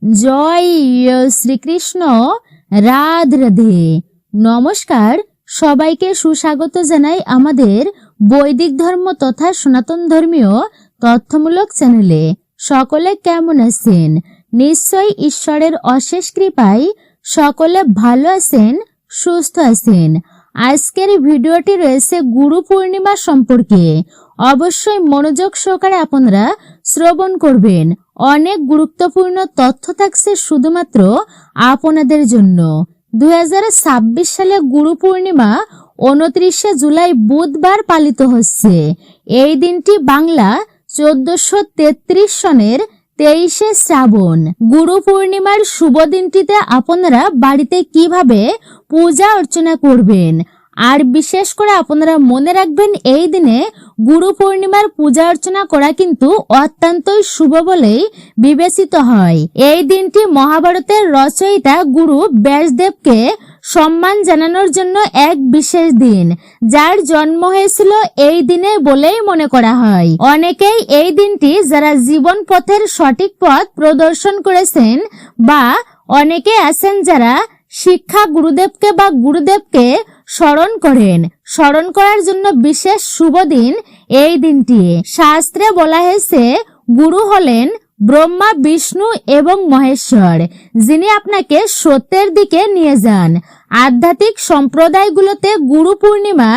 জয় শ্রীকৃষ্ণ। রাধে রাধে। নমস্কার, সবাইকে সুস্বাগত জানাই আমাদের বৈদিক ধর্ম তথা সনাতন ধর্মীয় তথ্যমূলক চ্যানেলে। সকলে কেমন আছেন? নিশ্চয় ঈশ্বরের অশেষ কৃপায় সকলে ভালো আছেন, সুস্থ আছেন। আজকের ভিডিওটি রয়েছে গুরু পূর্ণিমা সম্পর্কে। অবশ্যই মনোযোগ সহকারে আপনারা শ্রবণ করবেন। অনেক গুরুত্বপূর্ণ তথ্য থাকছে শুধুমাত্র আপনাদের জন্য। 2026 সালে গুরু পূর্ণিমা 29শে জুলাই বুধবার পালিত হচ্ছে। এই দিনটি বাংলা 1433 সনের 23শে শ্রাবণ। গুরু পূর্ণিমার শুভ দিনটিতে আপনারা বাড়িতে কিভাবে পূজা অর্চনা করবেন, আর বিশেষ করে আপনারা মনে রাখবেন এই দিনে গুরু পূর্ণিমার পূজা অর্চনা করা কিন্তু অত্যন্তই শুভ বলেই বিবেচিত হয়। এই দিনটি মহাভারতের রচয়িতা গুরু ব্যাসদেবকে সম্মান জানানোর জন্য এক বিশেষ দিন, যার জন্ম হয়েছিল এই দিনে বলেই মনে করা হয়। অনেকেই এই দিনটি যারা জীবন পথের সঠিক পথ প্রদর্শন করেছেন, বা অনেকে আছেন যারা শিক্ষা গুরুদেবকে স্মরণ করেন। স্মরণ করার জন্য বিশেষ শুভ দিন এই দিনটি। শাস্ত্রে বলা হয়েছে গুরু হলেন ব্রহ্মা, বিষ্ণু এবং মহেশ্বর, যিনি আপনাকে সত্যের দিকে নিয়ে যান। আধ্যাত্মিক সম্প্রদায়গুলোতে গুরু পূর্ণিমা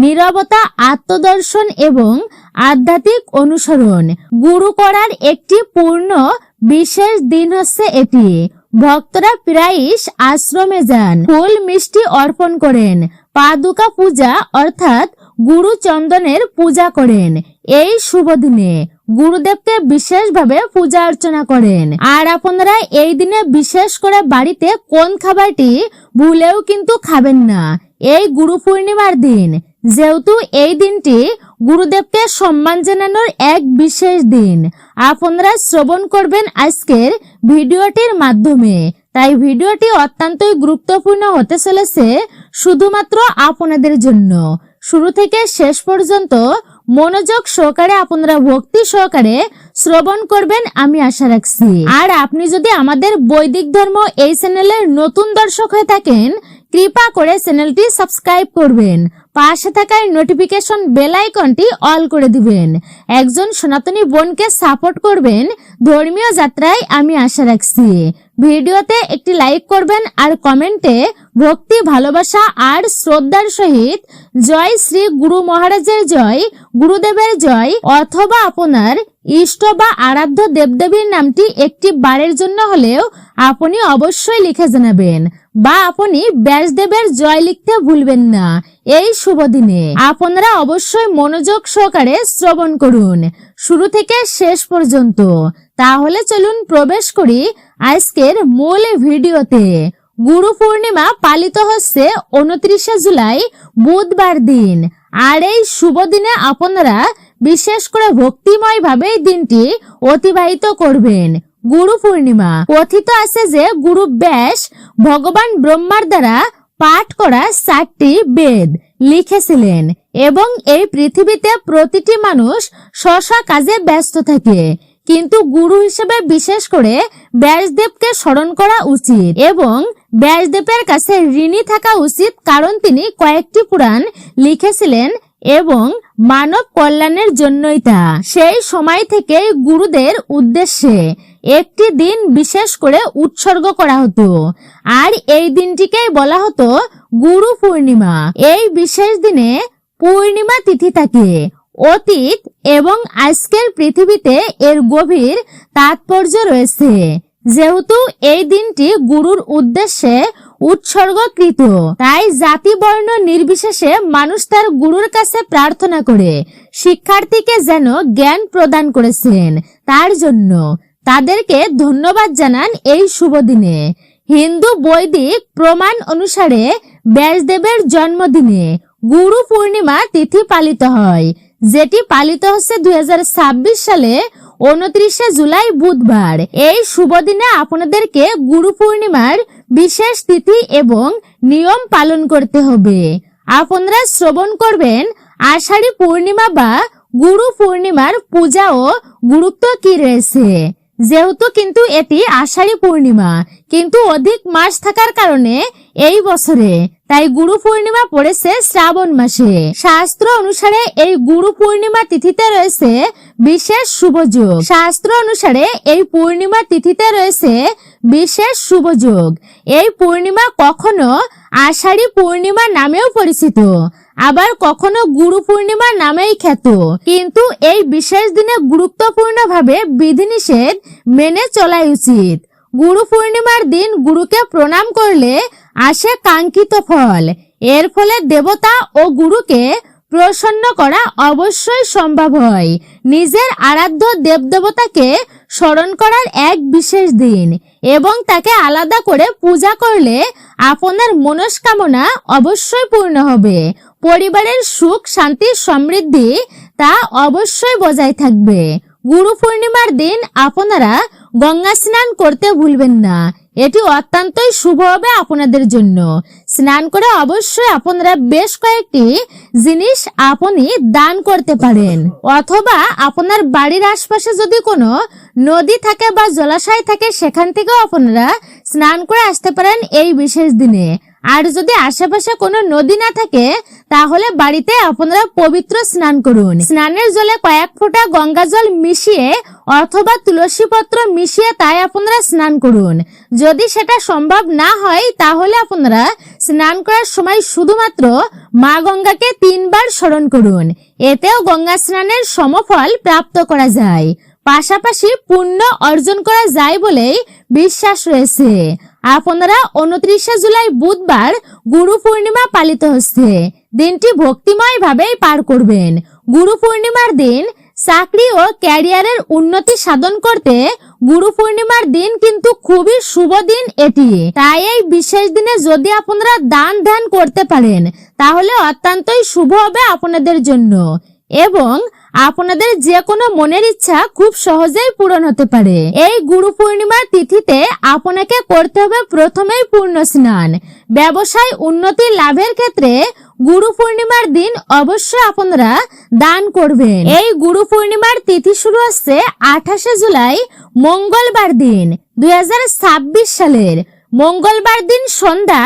নীরবতা, আত্মদর্শন এবং আধ্যাত্মিক অনুসরণ গুরু করার একটি পূর্ণ বিশেষ দিন হচ্ছে এটি। ভক্তরা প্রায়শ আশ্রমে যান, ফুল মিষ্টি অর্পণ করেন, পাদুকা পূজা অর্থাৎ গুরু চন্দনের পূজা করেন। এই শুভ দিনে গুরুদেবকে বিশেষভাবে পূজা অর্চনা করেন। আর আপনারা এই দিনে বিশেষ করে বাড়িতে কোন খাবারটি ভুলেও কিন্তু খাবেন না এই গুরু পূর্ণিমার দিন, যেহেতু এই দিনটি গুরুদেবকে সম্মান জানানোর এক বিশেষ দিন। আপনারা শ্রবণ করবেন আজকের ভিডিওটির মাধ্যমে, তাই ভিডিওটি অত্যন্তই গুরুত্বপূর্ণ হতে চলেছে শুধুমাত্র আপনাদের জন্য। শুরু থেকে শেষ পর্যন্ত মনোযোগ সহকারে আপনারা ভক্তি সহকারে শ্রবণ করবেন আমি আশা রাখছি। আর আপনি যদি আমাদের বৈদিক ধর্ম এই চ্যানেলের নতুন দর্শক হয়ে থাকেন, কৃপা করে চ্যানেলটি সাবস্ক্রাইব করবেন, পাশে থাকা নোটিফিকেশন বেল আইকনটি অল করে দিবেন। একজন সনাতনী বোনকে সাপোর্ট করবেন ধর্মীয় যাত্রায় আমি আশা রাখছি। ভিডিওতে একটি লাইক করবেন আর কমেন্টে ভক্তি, ভালোবাসা আর শ্রদ্ধার সহিত জয় শ্রী গুরু মহারাজের জয়, গুরুদেবের জয়, অথবা আপনার ইষ্ট বা আরাধ্য দেবদেবীর নামটি একটি বারের জন্য হলেও আপনি অবশ্যই লিখে জানাবেন, বা আপনি ব্যাসদেবের জয় লিখতে ভুলবেন না। এই শুভ দিনে আপনারা অবশ্যই মনোযোগ সহকারে শ্রবণ করুন শুরু থেকে শেষ পর্যন্ত। তাহলে চলুন প্রবেশ করি আজকের মূল ভিডিওতে। গুরু পূর্ণিমা পালিত হচ্ছে 29শে জুলাই বুধবার দিন। আর এই শুভ দিনে আপনারা বিশেষ করে ভক্তিময় ভাবে দিনটি অতিবাহিত করবেন। গুরু পূর্ণিমা কথিত আছে যে গুরু ব্যাস ভগবান ব্রহ্মার দ্বারা পাঠ করা 4টি বেদ লিখেছিলেন, এবং এই পৃথিবীতে প্রতিটি মানুষ স্ব কাজে ব্যস্ত থাকে, কিন্তু গুরু হিসেবে বিশেষ করে ব্যাসদেবকে স্মরণ করা উচিত এবং ব্যাসদেবের কাছে ঋণী থাকা উচিত, কারণ তিনি কয়েকটি পুরাণ লিখেছিলেন এবং মানব কল্যাণের জন্যই তা। সেই সময় থেকে গুরুদের উদ্দেশ্যে একটি দিন বিশেষ করে উৎসর্গ করা হতো, আর এই দিনটিকেই বলা হতো গুরু পূর্ণিমা। এই বিশেষ দিনে পূর্ণিমা তিথি থাকে। অতীত এবং আজকের পৃথিবীতে এর গভীর তাৎপর্য রয়েছে, যেহেতু এই দিনটি গুরুর উদ্দেশ্যে উৎসর্গকৃত। তাই জাতি বর্ণ নির্বিশেষে মানুষ তার গুরুর কাছে প্রার্থনা করে শিক্ষার্থীকে যেন জ্ঞান প্রদান করেছেন, তার জন্য তাদেরকে ধন্যবাদ জানান এই শুভ দিনে। হিন্দু বৈদিক প্রমাণ অনুসারে ব্যাসদেবের জন্মদিনে গুরু পূর্ণিমা তিথি পালিত হয়, যেটি পালিত হচ্ছে 2026 সালে 29শে জুলাই বুধবার। এই শুভ দিনে আপনাদেরকে গুরু পূর্ণিমার বিশেষ তিথি এবং নিয়ম পালন করতে হবে। আপনারা শ্রবণ করবেন আষাঢ়ী পূর্ণিমা বা গুরু পূর্ণিমার পূজা ও গুরুত্ব কি রয়েছে। যেহেতু কিন্তু এটি আষাঢ়ী পূর্ণিমা, কিন্তু অধিক মাস থাকার কারণে এই বছরে তাই গুরু পূর্ণিমা পড়েছে শ্রাবণ মাসে। শাস্ত্র অনুসারে এই গুরু পূর্ণিমা তিথিতে রয়েছে বিশেষ শুভযোগ। শাস্ত্র অনুসারে এই পূর্ণিমা তিথিতে রয়েছে বিশেষ শুভযোগ। এই পূর্ণিমা কখনো আষাঢ়ী পূর্ণিমা নামেও পরিচিত, আবার কখনো গুরু পূর্ণিমা নামেই খ্যাত। কিন্তু এই বিশেষ দিনে গুরুত্বপূর্ণভাবে বিধিনিষেধ মেনে চলাই উচিত। গুরু পূর্ণিমার দিন গুরুকে প্রণাম করলে আসে কাঙ্ক্ষিত ফল। এর ফলে দেবতা ও গুরুকে প্রসন্ন করা অবশ্যই সম্ভব হয়। নিজের আরাধ্য দেবদেবতাকে স্মরণ করার এক বিশেষ দিন এবং তাকে আলাদা করে পূজা করলে আপনার মনস্কামনা অবশ্যই পূর্ণ হবে। পরিবারের সুখ শান্তি সমৃদ্ধি তা অবশ্যই বজায় থাকবে। গুরু পূর্ণিমার দিন আপনারা গঙ্গা স্নান করতে ভুলবেন না, এটি অত্যন্তই শুভ হবে আপনাদের জন্য। স্নান করে অবশ্যই আপনারা বেশ কয়েকটি জিনিস আপনি দান করতে পারেন, অথবা আপনার বাড়ির আশপাশে যদি কোনো নদী থাকে বা জলাশয় থাকে সেখান থেকেও আপনারা স্নান করে আসতে পারেন এই বিশেষ দিনে। আর যদি আশেপাশে কোনো নদী না থাকে তাহলে বাড়িতে আপনারা পবিত্র স্নান করুন। স্নানের জলে কয়েক ফোঁটা গঙ্গা জল মিশিয়ে অথবা তুলসী পত্র মিশিয়ে তাই আপনারা স্নান করুন। যদি সেটা সম্ভব না হয় তাহলে আপনারা স্নান করার সময় শুধুমাত্র মা গঙ্গাকে 3 বার স্মরণ করুন। এতেও গঙ্গা স্নানের সমফল প্রাপ্ত করা যায়, পাশাপাশি পুণ্য অর্জন করা যায় বলেই বিশ্বাস রয়েছে। আপনারা 29শে জুলাই বুধবার গুরু পূর্ণিমা পালিত হচ্ছে। দিনটি ভক্তিময় ভাবেই পার করবেন। গুরু পূর্ণিমার দিন চাকরি ও ক্যারিয়ারের উন্নতি সাধন করতে গুরু পূর্ণিমার দিন কিন্তু খুবই শুভ দিন এটি। তাই এই বিশেষ দিনে যদি আপনারা দান ধ্যান করতে পারেন তাহলে অত্যন্তই শুভ হবে আপনাদের জন্য এবং আপনাদের যে কোনো মনের ইচ্ছা খুব সহজেই পূরণ হতে পারে। এই গুরু পূর্ণিমার তিথিতে আপনাকে করতে হবে প্রথমেই পূর্ণ স্নান। ব্যবসায় উন্নতি লাভের ক্ষেত্রে গুরু পূর্ণিমার দিন অবশ্যই আপনারা দান করবেন। এই গুরু পূর্ণিমার তিথি শুরু হচ্ছে 28শে জুলাই মঙ্গলবার দিন 2026 সালের মঙ্গলবার দিন সন্ধ্যা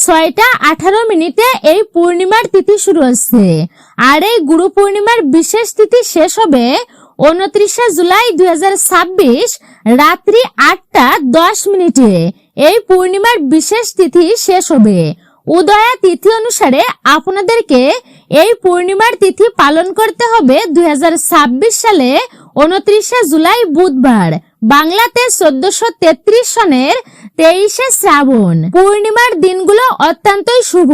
6:18 এই পূর্ণিমার তিথি শুরু হচ্ছে। আর এই গুরু পূর্ণিমার বিশেষ তিথি শেষ হবে 29শে জুলাই 2026 রাত্রি 8:10 এই পূর্ণিমার বিশেষ তিথি শেষ হবে। উদয়া তিথি অনুসারে আপনাদেরকে এই পূর্ণিমার তিথি পালন করতে হবে 2026 সালে 29শে জুলাই বুধবার, বাংলাতে 1433 সনের 23শে শ্রাবণ। পূর্ণিমার দিনগুলো অত্যন্তই শুভ।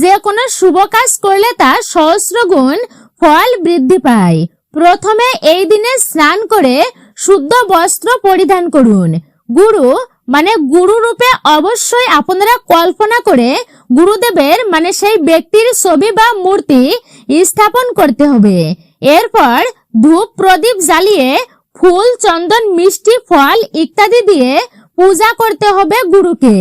যে কোনো শুভ কাজ করলে তা সহস্র গুণ ফল বৃদ্ধি পায়। প্রথমে এই দিনে স্নান করে শুদ্ধ বস্ত্র পরিধান করুন। গুরু মানে গুরু রূপে অবশ্যই আপনারা কল্পনা করে গুরুদেবের মানে সেই ব্যক্তির ছবি বা মূর্তি স্থাপন করতে হবে। এরপর ধূপ প্রদীপ জ্বালিয়ে ফুল চন্দন মিষ্টি ফল ইত্যাদি দিয়ে পূজা করতে হবে গুরুকে,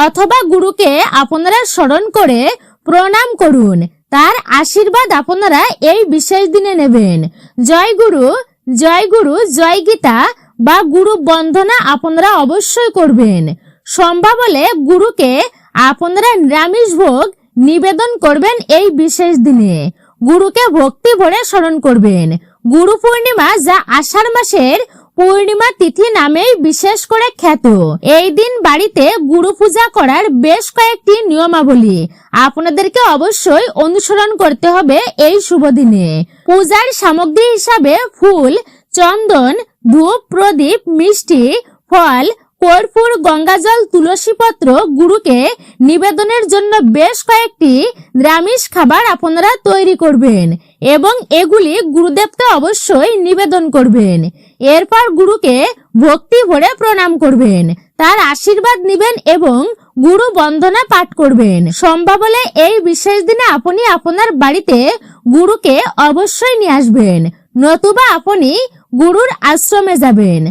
অথবা গুরুকে আপনারা স্মরণ করে প্রণাম করুন। তার আশীর্বাদ আপনারা এই বিশেষ দিনে নেবেন। জয় গুরু, জয় গুরু, জয় গীতা বা গুরু বন্দনা আপনারা অবশ্যই করবেন। সম্ভব হলে গুরুকে আপনারা নিরামিষ ভোগ নিবেদন করবেন এই বিশেষ দিনে। গুরুকে ভক্তি ভরে স্মরণ করবেন। গুরু পূর্ণিমা যা আষাঢ় মাসের পূর্ণিমা তিথি নামেই বিশেষ করে খ্যাত। এই দিন বাড়িতে গুরু পূজা করার বেশ কয়েকটি নিয়মাবলী আপনাদেরকে অবশ্যই অনুসরণ করতে হবে এই শুভ দিনে। পূজার সামগ্রী হিসাবে ফুল, চন্দন, ধূপ প্রদীপ, মিষ্টি ফল, কর্পূর, গঙ্গাজল, তুলসী পত্র গুরুকে নিবেদনের জন্য বেশ কয়েকটি নিরামিষ খাবার আপনারা তৈরি করবেন এবং এগুলি গুরুদেবকে অবশ্যই নিবেদন করবেন। এরপর গুরুকে ভক্তি ভরে প্রণাম করবেন, তার আশীর্বাদ নেবেন এবং গুরু বন্দনা পাঠ করবেন। সম্ভব হলে এই বিশেষ দিনে আপনি আপনার বাড়িতে গুরুকে অবশ্যই নিয়ে আসবেন, নতুবা আপনি গুরুর আশ্রমে যাবেন।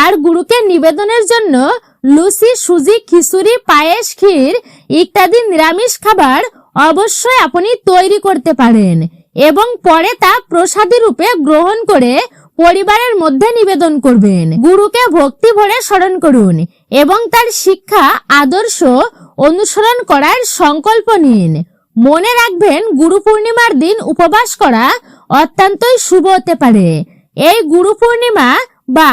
আর গুরুকে নিবেদনের জন্য লুচি, সুজি, খিচুড়ি, পায়েস, ক্ষীর ইত্যাদি নিরামিষ খাবার অবশ্যই আপনি তৈরি করতে পারেন এবং পরে তা প্রসাদী রূপে গ্রহণ করে পরিবারের মধ্যে নিবেদন করবেন। গুরুকে ভক্তি ভরে স্মরণ করুন এবং তার শিক্ষা আদর্শ অনুসরণ করার সংকল্প নিন। মনে রাখবেন, গুরু পূর্ণিমার দিন উপবাস করা অত্যন্তই শুভ হতে পারে। এই গুরু পূর্ণিমা বা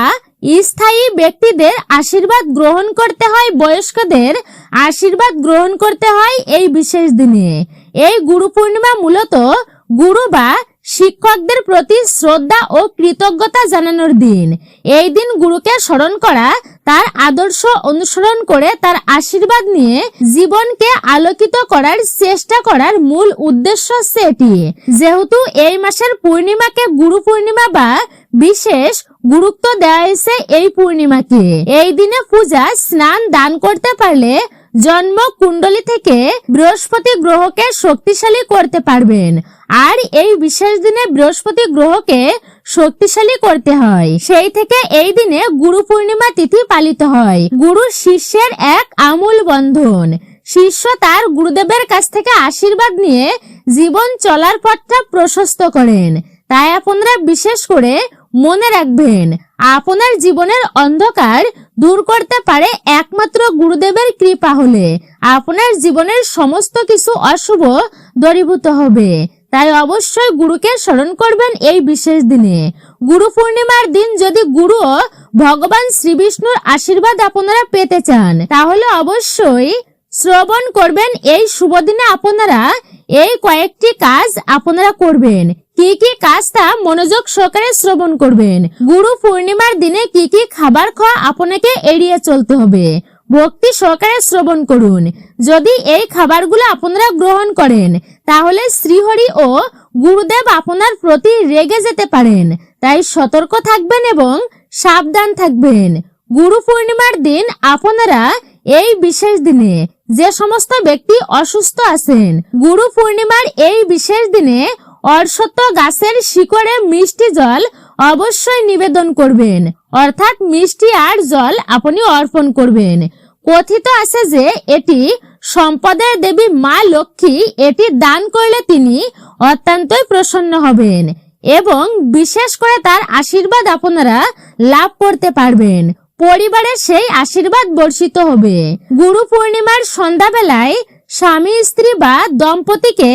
স্থায়ী ব্যক্তিদের আশীর্বাদ গ্রহণ করতে হয়, বয়স্কদের আশীর্বাদ গ্রহণ করতে হয় এই বিশেষ দিনে। এই গুরু পূর্ণিমা মূলত গুরু বা শিক্ষকদের প্রতি শ্রদ্ধা ও কৃতজ্ঞতা জানানোর দিন। এই দিন গুরুকে স্মরণ করা, তার আদর্শ অনুসরণ করে তার আশীর্বাদ নিয়ে জীবনকে আলোকিত করার চেষ্টা করার মূল উদ্দেশ্য সেটি। যেহেতু এই মাসের পূর্ণিমাকে গুরু পূর্ণিমা বা বিশেষ গুরুত্ব দেওয়া হয়েছে এই পূর্ণিমাকে, এই দিনে পূজা, স্নান, দান করতে পারলে জন্ম কুণ্ডলী থেকে বৃহস্পতি গ্রহকে শক্তিশালী করতে পারবেন। আর এই বিশেষ দিনে বৃহস্পতি গ্রহকে শক্তিশালী করতে হয়, সেই থেকে এই দিনে গুরু পূর্ণিমা তিথি পালিত হয়। গুরু শিষ্যের এক আমূল বন্ধন। শিষ্য তার গুরুদেবের কাছ থেকে আশীর্বাদ নিয়ে জীবন চলার পথটা প্রশস্ত করেন। তাই আপনারা বিশেষ করে মনে রাখবেন, আপনার জীবনের অন্ধকার দূর করতে পারে একমাত্র গুরুদেবের কৃপা হলে আপনার জীবনের সমস্ত কিছু অশুভ দূরীভূত হবে। তাই অবশ্যই গুরুকে স্মরণ করবেন এই বিশেষ দিনে। গুরু পূর্ণিমার দিন যদি গুরু ও ভগবান শ্রীবিষ্ণুর আশীর্বাদ আপনারা পেতে চান, তাহলে অবশ্যই শ্রবণ করবেন এই শুভ দিনে আপনারা এই কয়েকটি কাজ আপনারা করবেন। কি কি কাজ তা মনোযোগ সহকারে শ্রবণ করবেন। গুরু পূর্ণিমার দিনে কি কি খাবার খাওয়া আপনাকে এড়িয়ে চলতে হবে, ভক্তি সহকারে শ্রবণ করুন। যদি এই খাবারগুলো আপনারা গ্রহণ করেন, তাহলে শ্রীহরি ও গুরুদেব আপনার প্রতি রেগে যেতে পারেন। তাই সতর্ক থাকবেন এবং সাবধান থাকবেন। গুরু পূর্ণিমার দিন আপনারা এই বিশেষ দিনে যে সমস্ত ব্যক্তি অসুস্থ আছেন, গুরু পূর্ণিমার এই বিশেষ দিনে অশ্বত্থ গাছের শিকড়ে মিষ্টি জল অবশ্যই নিবেদন করবেন, অর্থাৎ মিষ্টি আর জল আপনি অর্পণ করবেন। কথিত আছে যে এটি সম্পদের দেবী মা লক্ষ্মী, এটি দান করলে তিনি অত্যন্তই প্রসন্ন হবেন এবং বিশেষ করে তার আশীর্বাদ আপনারা লাভ করতে পারবেন। পরিবারে সেই আশীর্বাদ বর্ষিত হবে। গুরু পূর্ণিমার সন্ধ্যাবেলায় স্বামী স্ত্রী বা দম্পতিকে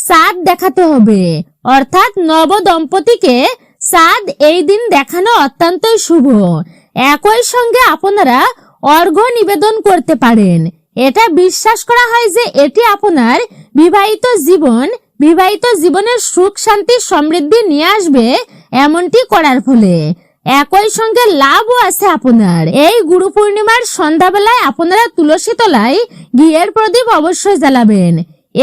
চাঁদ দেখাতে হবে, অর্থাৎ নব দম্পতিকে চাঁদ এই দিন দেখানো অত্যন্তই শুভ। একই সঙ্গে আপনারা অর্ঘ্য নিবেদন করতে পারেন। এটা বিশ্বাস করা হয় যে এটি আপনার বিবাহিত জীবনের সুখ, শান্তি, সমৃদ্ধি নিয়ে আসবে। এমনটি করার ফলে একই সঙ্গে লাভও আছে আপনার। এই গুরু পূর্ণিমার সন্ধ্যাবেলায় আপনারা তুলসী তলায় ঘিয়ের প্রদীপ অবশ্যই জ্বালাবেন।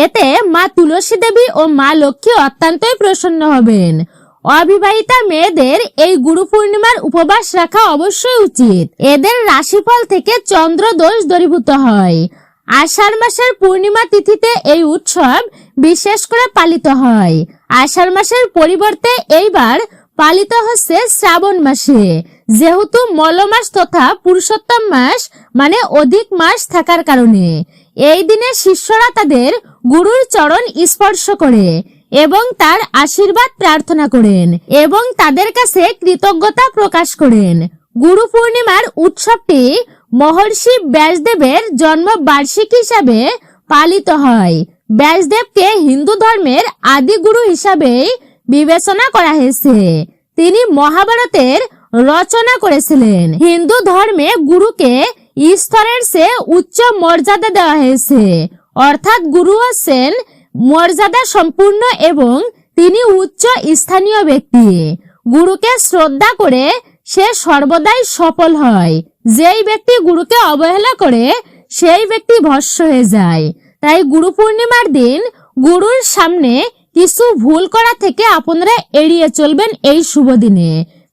এতে মা তুলসী দেবী ও মা লক্ষ্মী অত্যন্তই প্রসন্ন হবেন। অবিবাহিতা মেয়েদের এই গুরু পূর্ণিমার উপবাস রাখা অবশ্যই উচিত। এদের রাশিফল থেকে চন্দ্র দোষ দূরীভূত হয়। আষাঢ় মাসের পূর্ণিমা তিথিতে এই উৎসব বিশেষ করে পালিত হয়। আষাঢ় মাসের পরিবর্তে এইবার পালিত হচ্ছে শ্রাবণ মাসে। যেহেতু মল মাস তথা পুরুষোত্তম মাস মানে অধিক মাস থাকার কারণে এই দিনে শিষ্যরা তাদের গুরুর চরণ স্পর্শ করে এবং তার আশীর্বাদ প্রার্থনা করেন এবং তাদের কাছে কৃতজ্ঞতা প্রকাশ করেন। গুরু পূর্ণিমার উৎসবটি মহর্ষি ব্যাসদেবের জন্ম বার্ষিকী হিসাবে পালিত হয়। ব্যাসদেবকে হিন্দু ধর্মের আদি গুরু হিসাবে বিবেচনা করা হয়েছে। তিনি মহাভারতের রচনা করেছিলেন। হিন্দু ধর্মে গুরুকে ঈশ্বরের চেয়ে উচ্চ মর্যাদা দেওয়া হয়েছে, অর্থাৎ গুরু হচ্ছেন মর্যাদা সম্পূর্ণ এবং তিনি উচ্চ স্থানীয় ব্যক্তি। গুরুকে শ্রদ্ধা করে সে সর্বদাই সফল হয়। যেই ব্যক্তি গুরুকে অবহেলা করে সেই ব্যক্তি ভস্ম হয়ে যায়। তাই গুরু পূর্ণিমার দিন গুরুর সামনে কিছু ভুল করা থেকে আপনারা এড়িয়ে চলবেন এই শুভ দিনে।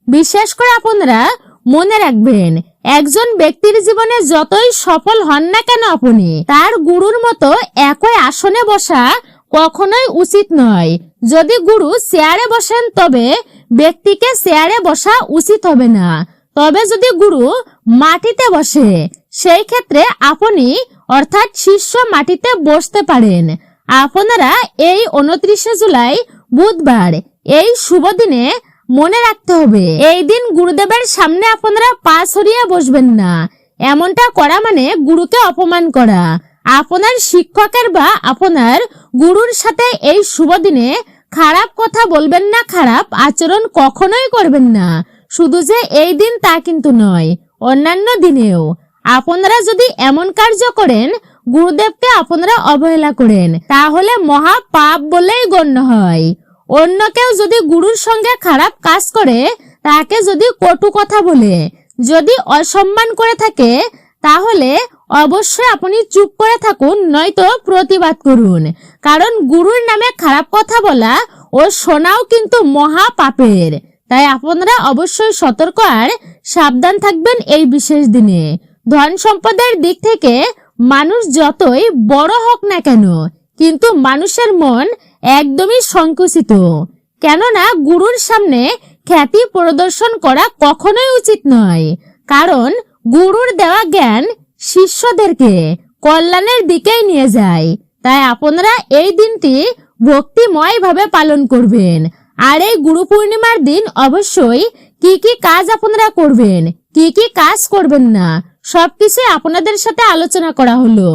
বিশেষ করে আপনারা মনে রাখবেন, একজন ব্যক্তির জীবনে যতই সফল হন না কেন আপনি, তার গুরুর মতো একই আসনে বসা কখনোই উচিত নয়। যদি গুরু চেয়ারে বসেন তবে ব্যক্তিকে চেয়ারে বসা উচিত হবে না। তবে যদি গুরু মাটিতে বসে সেই ক্ষেত্রে আপনি অর্থাৎ শিষ্য মাটিতে বসতে পারেন। আপনারা এই 29 জুলাই বুধবার এই শুভ দিনে মনে রাখতে হবে এই দিন গুরুদেবের সামনে আপনারা পা ছড়িয়ে বসবেন না। এমনটা করা মানে গুরুকে অপমান করা। আপনার শিক্ষকের বা আপনার গুরুর সাথে এই শুভ দিনে খারাপ কথা বলবেন না, খারাপ আচরণ কখনোই করবেন না। শুধু যে এই দিন তা কিন্তু নয়, অন্যান্য দিনেও আপনারা যদি এমন কার্য করেন, গুরুদেবকে আপনারা অবহেলা করেন, তাহলে মহা পাপ বলেই গণ্য হয়। অন্য কেউ যদি গুরুর সঙ্গে খারাপ কাজ করে, তাকে যদি কটু কথা বলে, যদি অসম্মান করে থাকে, তাহলে অবশ্যই আপনি চুপ করে থাকুন, নয়তো প্রতিবাদ করুন। কারণ গুরুর নামে খারাপ কথা বলা ও শোনাও কিন্তু মহা পাপের। তাই আপনারা অবশ্যই সতর্ক আর সাবধান থাকবেন এই বিশেষ দিনে। ধন সম্পদের দিক থেকে মানুষ যতই বড় হোক না কেন, কিন্তু মানুষের মন একদমই সংকুচিত। কেননা গুরুর সামনে খ্যাতি প্রদর্শন করা কখনোই উচিত নয়। কারণ গুরুর দেওয়া জ্ঞান শিষ্যদেরকে কল্যাণের দিকেই নিয়ে যায়। তাই আপনারা এই দিনটি ভক্তিময় ভাবে পালন করবেন। আর এই গুরু পূর্ণিমার দিন অবশ্যই কি কি কাজ আপনারা করবেন, কি কি কাজ করবেন না, সবকিছু আপনাদের সাথে আলোচনা করা হলো।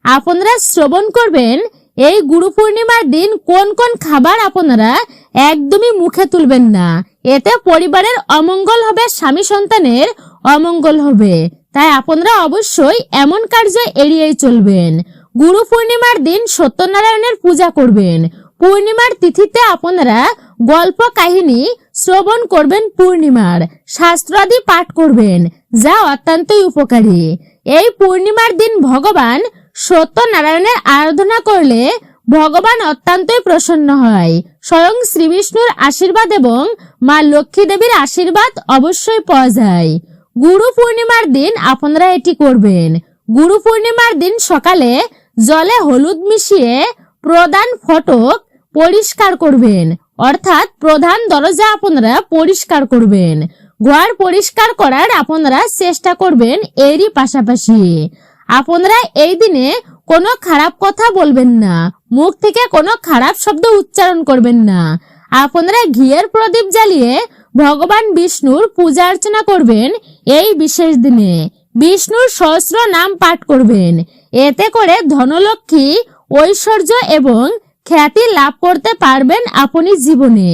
আপনারা শ্রবণ করবেন এই গুরু পূর্ণিমার দিন কোন কোন খাবার আপনারা একদমই মুখে তুলবেন না। এতে পরিবারের অমঙ্গল হবে, স্বামী সন্তানের অমঙ্গল হবে। তাই আপনারা অবশ্যই এমন কার্য এড়িয়েই চলবেন। গুরু পূর্ণিমার দিন সত্যনারায়ণের পূজা করবেন। পূর্ণিমার তিথিতে আপনারা গল্প কাহিনী শ্রবণ করবেন, পূর্ণিমার শাস্ত্রাদি পাঠ করবেন, যা অত্যন্তই উপকারী। এই পূর্ণিমার দিন ভগবান সত্যনারায়ণের আরাধনা করলে ভগবান অত্যন্তই প্রসন্ন হয়। স্বয়ং শ্রী বিষ্ণুর আশীর্বাদ এবং মা লক্ষ্মী দেবীর আশীর্বাদ অবশ্যই পাওয়া যায়। গুরু পূর্ণিমার দিন আপনারা এটি করবেন। গুরু পূর্ণিমার দিন সকালে জলে হলুদ মিশিয়ে প্রধান ফটক পরিষ্কার করবেন, অর্থাৎ প্রধান দরজা আপনারা পরিষ্কার করবেন। ঘর পরিষ্কার করার আপনারা চেষ্টা করবেন। এরই পাশাপাশি আপনারা এই দিনে কোনো খারাপ কথা বলবেন না, মুখ থেকে কোনো খারাপ শব্দ উচ্চারণ করবেন না। আপনারা ঘিয়ের প্রদীপ জ্বালিয়ে ভগবান বিষ্ণুর পূজা অর্চনা করবেন। এই বিশেষ দিনে বিষ্ণুর সহস্র নাম পাঠ করবেন। এতে করে ধনলক্ষ্মী, ঐশ্বর্য এবং খ্যাতি লাভ করতে পারবেন আপনি জীবনে।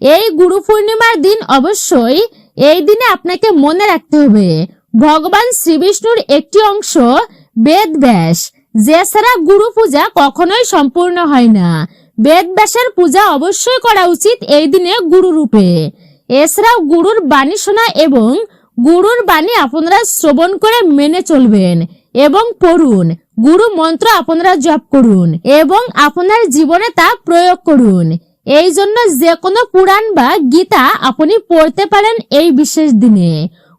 এই গুরু পূর্ণিমার দিন অবশ্যই এই দিনে আপনাকে মনে রাখতে হবে ভগবান শ্রী বিষ্ণুর একটি অংশ বেদ ব্যাস, যে ছাড়া গুরু পূজা কখনোই সম্পূর্ণ হয় না। বেদ ব্যাসের পূজা অবশ্যই করা উচিত এই দিনে গুরু রূপে। এছাড়াও গুরুর বাণী শোনা এবং গুরুর বাণী আপনারা শ্রবণ করে মেনে চলবেন এবং পড়ুন। গুরু মন্ত্র আপনারা জপ করুন এবং আপনার জীবনে তা প্রয়োগ করুন। এই জন্য যে কোনো পুরাণ বা গীতা আপনি পড়তে পারেন এই বিশেষ দিনে।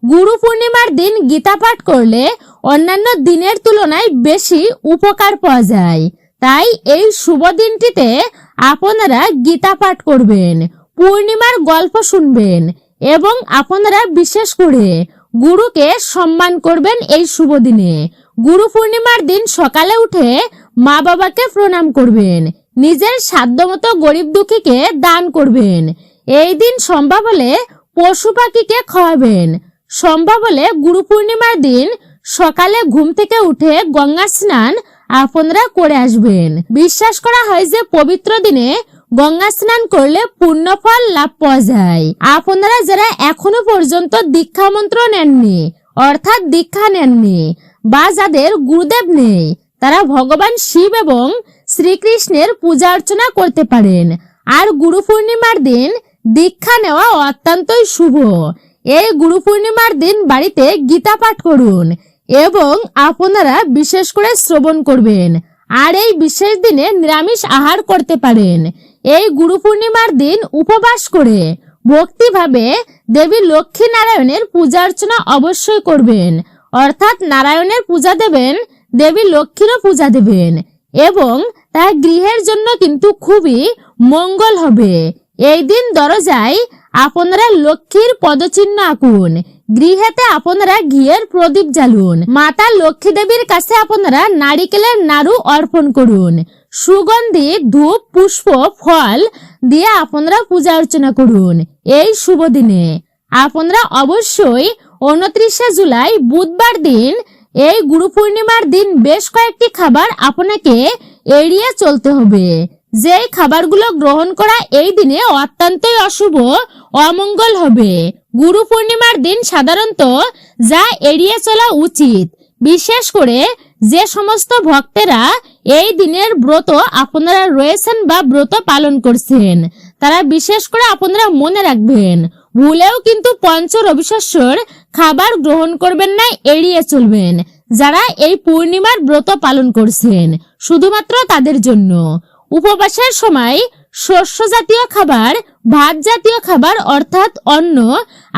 গুরু পূর্ণিমার দিন গীতা পাঠ করলে অন্যান্য দিনের তুলনায় বেশি উপকার পাওয়া যায়। তাই এই শুভ দিনটিতে আপনারা গীতা পাঠ করবেন, পূর্ণিমার গল্প শুনবেন এবং আপনারা বিশেষ করে গুরুকে সম্মান করবেন এই শুভ দিনে। গুরু পূর্ণিমার দিন সকালে উঠে মা বাবাকে প্রণাম করবেন, নিজের সাধ্যমতো গরিব দুঃখীকে দান করবেন। এই দিন সম্ভব হলে পশু পাখিকে খাওয়াবেন। সম্ভব হলে গুরু পূর্ণিমার দিন সকালে ঘুম থেকে উঠে গঙ্গা স্নান আপনারা করে আসবেন। বিশ্বাস করা হয় যে পবিত্র দিনে গঙ্গা স্নান করলে পুণ্যফল লাভ পাওয়া যায়। আপনারা যারা এখনো পর্যন্ত দীক্ষা মন্ত্র নেননি, অর্থাৎ দীক্ষা নেননি, বা যাদের গুরুদেব নেই, তারা ভগবান শিব এবং শ্রীকৃষ্ণের পূজা অর্চনা করতে পারেন। আর গুরু পূর্ণিমার দিন দীক্ষা নেওয়া অত্যন্তই শুভ। এই গুরু পূর্ণিমার দিন বাড়িতে গীতা পাঠ করুন এবং আপনারা বিশেষ করে শ্রবণ করবেন। আর এই বিশেষ দিনে নিরামিষ আহার করতে পারেন। এই গুরু পূর্ণিমার দিন উপবাস করে ভক্তিভাবে দেবী লক্ষ্মী নারায়ণের পূজা অর্চনা অবশ্যই করবেন, অর্থাৎ নারায়ণের পূজা দেবেন, দেবী লক্ষ্মীরও পূজা দেবেন এবং তা গৃহের জন্য কিন্তু খুবই মঙ্গল হবে। এই দিন দরজায় আপনারা লক্ষ্মীর পদচিহ্ন আঁকুন, গৃহেতে আপনারা ঘিয়ের প্রদীপ জ্বালুন, মাতা লক্ষ্মী দেবীর কাছে আপনারা নারিকেলের নাড়ু অর্পণ করুন, সুগন্ধি ধূপ, পুষ্প, ফল দিয়ে আপনারা পূজা অর্চনা করুন এই শুভ দিনে। আপনারা অবশ্যই 29শে জুলাই বুধবার দিন, এই গুরু পূর্ণিমার দিন বেশ কয়েকটি খাবার আপনাকে এড়িয়ে চলতে হবে। যেই খাবারগুলো গ্রহণ করা এই দিনে অত্যন্তই অশুভ, অমঙ্গল হবে। গুরু পূর্ণিমার দিন সাধারণত যা এড়িয়ে চলা উচিত, বিশেষ করে যে সমস্ত ভক্তেরা এই দিনের ব্রত আপনারা রয়েছেন বা ব্রত পালন করছেন, তারা বিশেষ করে আপনারা মনে রাখবেন, ভুলেও কিন্তু পঞ্চ রবিশস্যর খাবার গ্রহণ করবেন না, এড়িয়ে চলবেন। যারা এই পূর্ণিমার ব্রত পালন করছেন শুধুমাত্র তাদের জন্য। উপবাসের সময় শস্য জাতীয় খাবার, ভাত জাতীয় খাবার অর্থাৎ অন্ন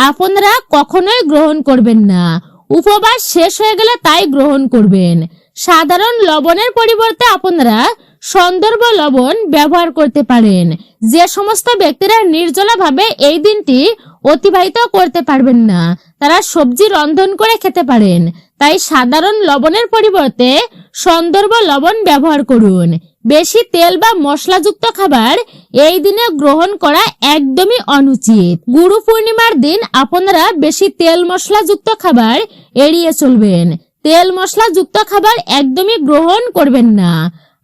আপনারা কখনোই গ্রহণ করবেন না। উপবাস শেষ হয়ে গেলে তাই গ্রহণ করবেন। সাধারণ লবণের পরিবর্তে আপনারা সন্দর্ভ লবণ ব্যবহার করতে পারেন। যে সমস্ত ব্যক্তিরা নির্জলা ভাবে এই দিনটি অতিবাহিত করতে পারবেন না, তারা সবজি রন্ধন করে খেতে পারেন। তাই সাধারণ লবণের পরিবর্তে সন্দর্ভ লবণ ব্যবহার করুন। বেশি তেল বা মশলাযুক্ত খাবার এই দিনে গ্রহণ করা একদমই অনুচিত। গুরু পূর্ণিমার দিন আপনারা বেশি তেল মশলাযুক্ত খাবার এড়িয়ে চলবেন। তেল মশলাযুক্ত খাবার একদমই গ্রহণ করবেন না।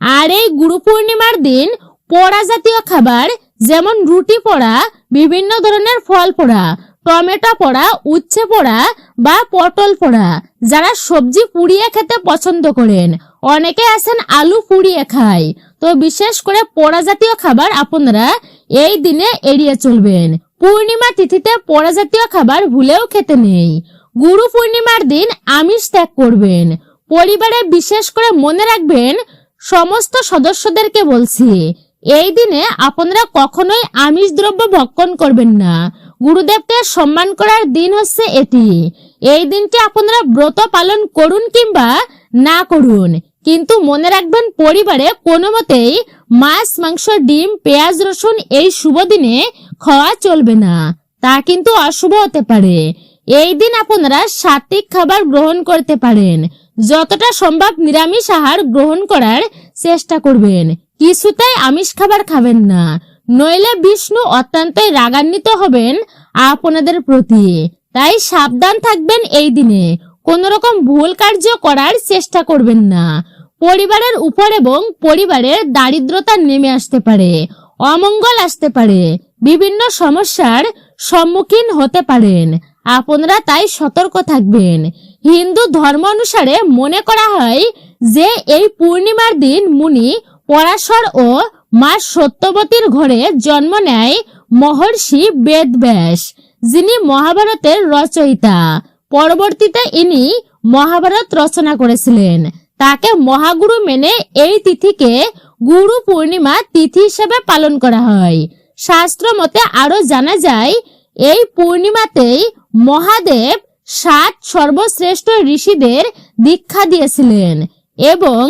আর এই গুরু পূর্ণিমার দিন পোড়া জাতীয় খাবার, যেমন রুটি পোড়া, বিভিন্ন ধরনের ফল পোড়া, টমেটো পোড়া, উচ্ছে পোড়া বা পটল পোড়া, যারা সবজি পুড়িয়ে খেতে পছন্দ করেন, অনেকে আছেন আলু পুড়িয়ে খায়, তো বিশেষ করে পোড়া জাতীয় খাবার আপনারা এই দিনে এড়িয়ে চলবেন। পূর্ণিমা তিথিতে পোড়া জাতীয় খাবার ভুলেও খেতে নেই। গুরু পূর্ণিমার দিন আমিষ ত্যাগ করবেন। পরিবারে বিশেষ করে মনে রাখবেন, সমস্ত সদস্যদেরকে বলছি, এই দিনে আপনারা কখনোই আমিষ দ্রব্য ভক্ষণ করবেন না। গুরুদেবকে সম্মান করার দিন হচ্ছে এটি। এই দিনটি আপনারা ব্রত পালন করুন কিংবা না করুন, কিন্তু মনে রাখবেন পরিবারে কোনো মতেই মাছ, মাংস, ডিম, পেঁয়াজ, রসুন এই শুভ দিনে খাওয়া চলবে না। তা কিন্তু অশুভ হতে পারে। এই দিন আপনারা সাত্বিক খাবার গ্রহণ করতে পারেন। যতটা সম্ভব নিরামিষ আহার গ্রহণ করার চেষ্টা করবেন। কিছুতেই আমিষ খাবার খাবেন না, নইলে বিষ্ণু অত্যন্তই রাগান্বিত হবেন আপনাদের প্রতি। তাই সাবধান থাকবেন এই দিনে। কোন রকম ভুল কার্য করার চেষ্টা করবেন না। পরিবারের উপর এবং পরিবারের দারিদ্রতা নেমে আসতে পারে, অমঙ্গল আসতে পারে, বিভিন্ন সমস্যার সম্মুখীন হতে পারেন। আপনারা তাই সতর্ক থাকবেন। হিন্দু ধর্ম অনুসারে মনে করা হয় যে এই পূর্ণিমার দিন মুনি পরাশর ও মা সত্যবতীর ঘরে জন্ম নেয় মহর্ষি বেদব্যাস, যিনি মহাভারতের রচয়িতা। পরবর্তীতে ইনি মহাভারত রচনা করেছিলেন। তাকে মহাগুরু মেনে এই তিথিকে গুরু পূর্ণিমা তিথি হিসেবে পালন করা হয়। শাস্ত্র মতে আরো জানা যায়, এই পূর্ণিমাতেই মহাদেব 7 সর্বশ্রেষ্ঠ ঋষিদের দীক্ষা দিয়েছিলেন এবং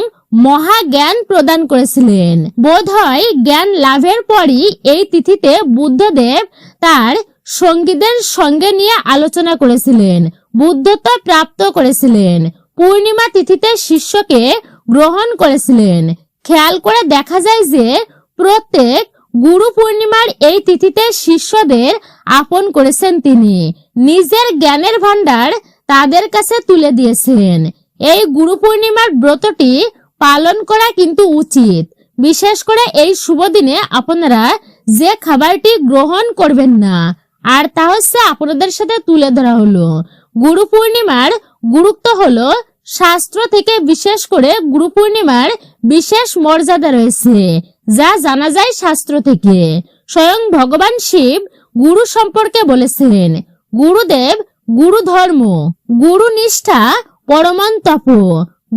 মহাজ্ঞান প্রদান করেছিলেন। বোধহয় জ্ঞান লাভের পরই এই তিথিতে বুদ্ধদেব তার সঙ্গীদের সঙ্গে নিয়ে আলোচনা করেছিলেন, বুদ্ধত্ব প্রাপ্ত করেছিলেন। পূর্ণিমা তিথিতে শিষ্যকে গ্রহণ করেছিলেন। খেয়াল করে দেখা যায় যে প্রত্যেক গুরু পূর্ণিমার এই তিথিতে শিষ্যদের আপন করেছেন তিনি। নিজের জ্ঞানের ভান্ডার তাদের কাছে তুলে দিয়েছেন। এই গুরু পূর্ণিমার ব্রতটি পালন করা কিন্তু উচিত। বিশেষ করে এই শুভ দিনে আপনারা যে খাবারটি গ্রহণ করবেন না, আর তা হচ্ছে আপনাদের সাথে তুলে ধরা হলো। গুরু পূর্ণিমার গুরুত্ব হলো, শাস্ত্র থেকে বিশেষ করে গুরু পূর্ণিমার বিশেষ মর্যাদা রয়েছে, যা জানা যায় শাস্ত্র থেকে। স্বয়ং ভগবান শিব গুরু সম্পর্কে বলেছেন, গুরুদেব গুরু ধর্ম, গুরু নিষ্ঠা পরমন তপ,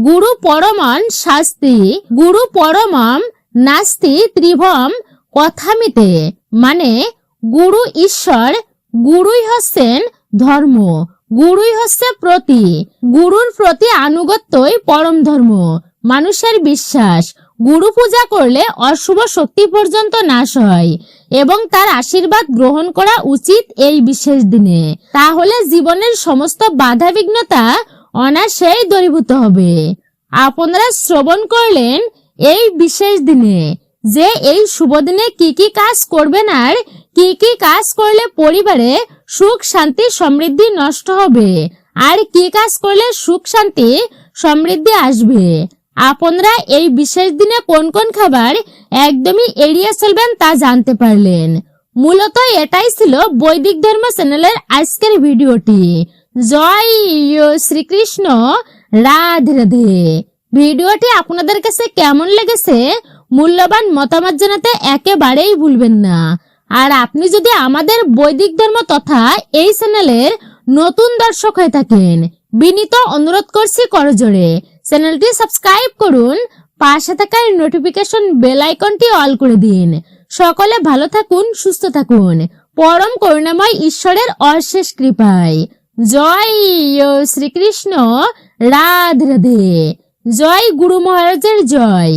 গুরু পরমন শাস্তি, গুরু পরমম নাস্তি ত্রিভম কথামিতে। মানে গুরু ঈশ্বর, গুরুই হচ্ছেন ধর্ম, গুরুই হচ্ছে প্রতি, গুরুর প্রতি আনুগত্যই পরম ধর্ম। মানুষের বিশ্বাস, গুরু পূজা করলে অশুভ শক্তি পর্যন্ত নাশ হয় এবং তার আশীর্বাদ গ্রহণ করা উচিত এই বিশেষ দিনে। তাহলে জীবনের সমস্ত বাধা বিঘ্নতা অনায়াসেই দূরীভূত হবে। আপনারা শ্রবণ করলেন এই বিশেষ দিনে যে এই শুভ দিনে কি কি কাজ করবেন আর কি কি কাজ করলে পরিবারে সুখ শান্তি সমৃদ্ধি নষ্ট হবে আর কি কাজ করলে সুখ শান্তি সমৃদ্ধি আসবে। আপনারা এই বিশেষ দিনে কোন কোন খাবার একদমই এড়িয়ে চলবেন তা জানতে পারলেন। মূলত এটাই ছিল বৈদিক ধর্ম চ্যানেলের আজকের ভিডিওটি। জয় শ্রীকৃষ্ণ, রাধে রাধে। ভিডিওটি আপনাদের কাছে কেমন লেগেছে মূল্যবান মতামত জানাতে একেবারেই ভুলবেন না। আর আপনি যদি আমাদের বৈদিক ধর্ম তথা এই চ্যানেলের নতুন দর্শক হয়ে থাকেন, বিনীত অনুরোধ করছি করজোড়ে চ্যানেলটি সাবস্ক্রাইব করুন, পাশে থাকা নোটিফিকেশন বেল আইকনটি অল করে দিন। সকলে ভালো থাকুন, সুস্থ থাকুন, পরম করুণাময় ঈশ্বরের অশেষ কৃপায়। জয় শ্রীকৃষ্ণ, রাধে রাধে। জয় গুরু মহারাজের জয়।